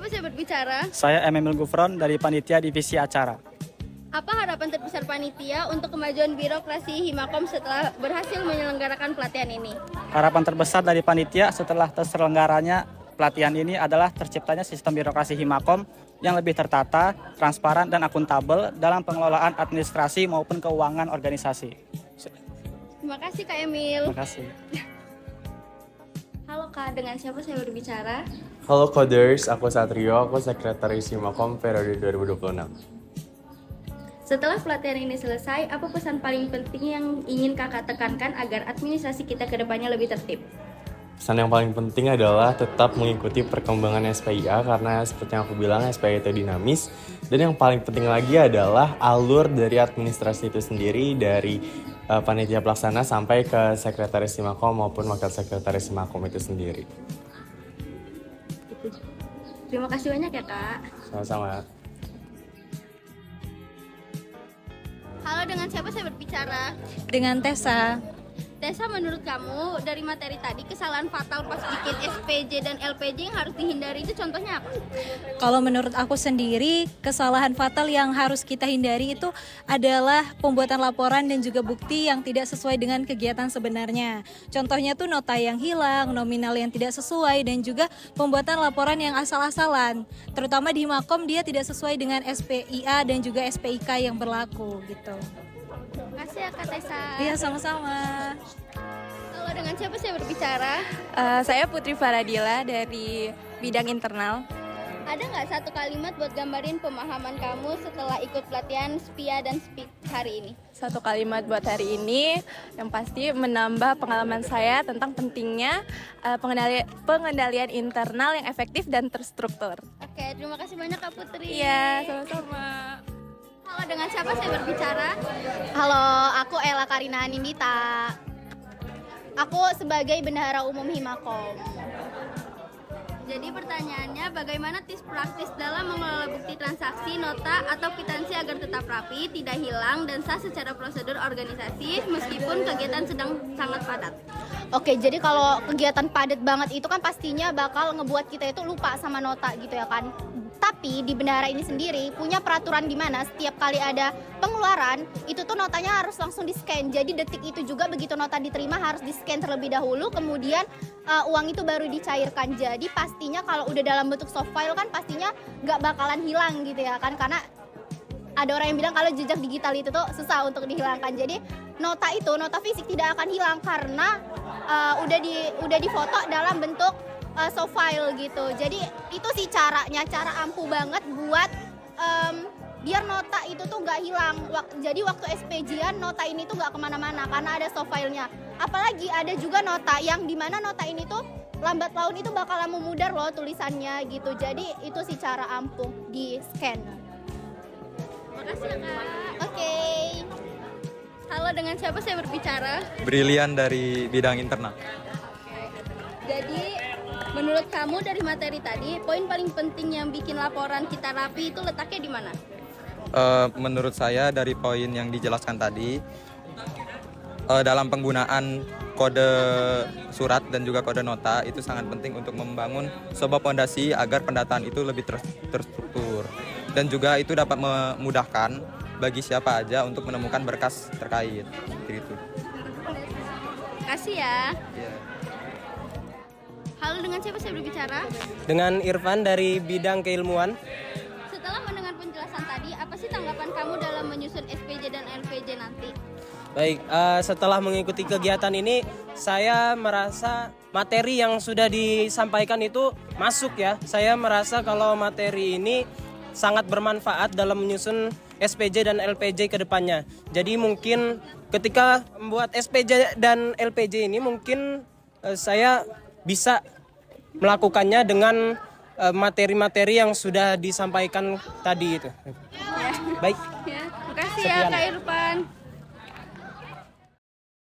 siapa saya berbicara? Saya Emil Gufron dari Panitia Divisi Acara. Apa harapan terbesar panitia untuk kemajuan birokrasi Himakom setelah berhasil menyelenggarakan pelatihan ini? Harapan terbesar dari panitia setelah terselenggaranya pelatihan ini adalah terciptanya sistem birokrasi Himakom yang lebih tertata, transparan, dan akuntabel dalam pengelolaan administrasi maupun keuangan organisasi. Terima kasih Kak Emil. Terima kasih. Halo Kak, dengan siapa saya berbicara? Halo Coders, aku Satrio, aku Sekretaris Himakom periode 2026. Setelah pelatihan ini selesai, apa pesan paling penting yang ingin kakak tekankan agar administrasi kita ke depannya lebih tertib? Pesan yang paling penting adalah tetap mengikuti perkembangan SPIA karena seperti yang aku bilang SPIA itu dinamis. Dan yang paling penting lagi adalah alur dari administrasi itu sendiri dari panitia pelaksana sampai ke Sekretaris Himakom maupun Wakil Sekretaris Himakom itu sendiri. Terima kasih banyak ya Kak. Sama-sama. Halo, dengan siapa saya berbicara? Dengan Tessa. Tessa, menurut kamu dari materi tadi kesalahan fatal pas bikin SPJ dan LPJ yang harus dihindari itu contohnya apa? Kalau menurut aku sendiri, kesalahan fatal yang harus kita hindari itu adalah pembuatan laporan dan juga bukti yang tidak sesuai dengan kegiatan sebenarnya. Contohnya tuh nota yang hilang, nominal yang tidak sesuai, dan juga pembuatan laporan yang asal-asalan. Terutama di Himakom dia tidak sesuai dengan SPIA dan juga SPIK yang berlaku gitu. Terima kasih ya Kak Tessa. Iya, sama-sama. Halo, dengan siapa saya berbicara? Saya Putri Faradila dari bidang internal. Ada nggak satu kalimat buat gambarin pemahaman kamu setelah ikut pelatihan SPIA dan SPIK hari ini? Satu kalimat buat hari ini yang pasti menambah pengalaman saya tentang pentingnya pengendalian internal yang efektif dan terstruktur. Oke, terima kasih banyak Kak Putri. Iya, sama-sama. Halo, dengan siapa saya berbicara? Halo, aku Ella Karina Nindita. Aku sebagai Bendahara Umum Himakom. Jadi pertanyaannya, bagaimana tips praktis dalam mengelola bukti transaksi, nota, atau kwitansi agar tetap rapi, tidak hilang, dan sah secara prosedur organisasi meskipun kegiatan sedang sangat padat? Oke, jadi kalau kegiatan padat banget itu kan pastinya bakal ngebuat kita itu lupa sama nota gitu ya kan. Tapi di bendahara ini sendiri punya peraturan di mana setiap kali ada pengeluaran itu tuh notanya harus langsung di-scan. Jadi detik itu juga begitu nota diterima harus di-scan terlebih dahulu, kemudian uang itu baru dicairkan. Jadi pastinya kalau udah dalam bentuk soft file kan pastinya nggak bakalan hilang gitu ya kan, karena ada orang yang bilang kalau jejak digital itu tuh susah untuk dihilangkan. Jadi nota fisik tidak akan hilang karena udah difoto dalam bentuk soft file gitu. Jadi itu sih cara ampuh banget buat biar nota itu tuh nggak hilang. Jadi waktu SPJ-an nota ini tuh nggak kemana-mana karena ada soft filenya. Apalagi ada juga nota yang dimana nota ini tuh lambat laun itu bakalan memudar loh tulisannya gitu. Jadi itu sih cara ampuh di scan. Makasih ya Kak. Oke. Halo, dengan siapa saya berbicara? Brilian dari bidang internal. Jadi menurut kamu dari materi tadi, poin paling penting yang bikin laporan kita rapi itu letaknya di mana? Menurut saya dari poin yang dijelaskan tadi, dalam penggunaan kode surat dan juga kode nota itu sangat penting untuk membangun sebuah fondasi agar pendataan itu lebih terstruktur. Dan juga itu dapat memudahkan bagi siapa aja untuk menemukan berkas terkait. Gitu. Kasih ya. Yeah. Halo, dengan siapa saya berbicara? Dengan Irfan dari bidang keilmuan. Setelah mendengar penjelasan tadi, apa sih tanggapan kamu dalam menyusun SPJ dan LPJ nanti? Baik, setelah mengikuti kegiatan ini, saya merasa materi yang sudah disampaikan itu masuk ya. Saya merasa kalau materi ini sangat bermanfaat dalam menyusun SPJ dan LPJ ke depannya. Jadi mungkin ketika membuat SPJ dan LPJ ini mungkin saya bisa melakukannya dengan materi-materi yang sudah disampaikan tadi itu. Ya. Baik. Ya, makasih Sekian. ya Kak Irfan.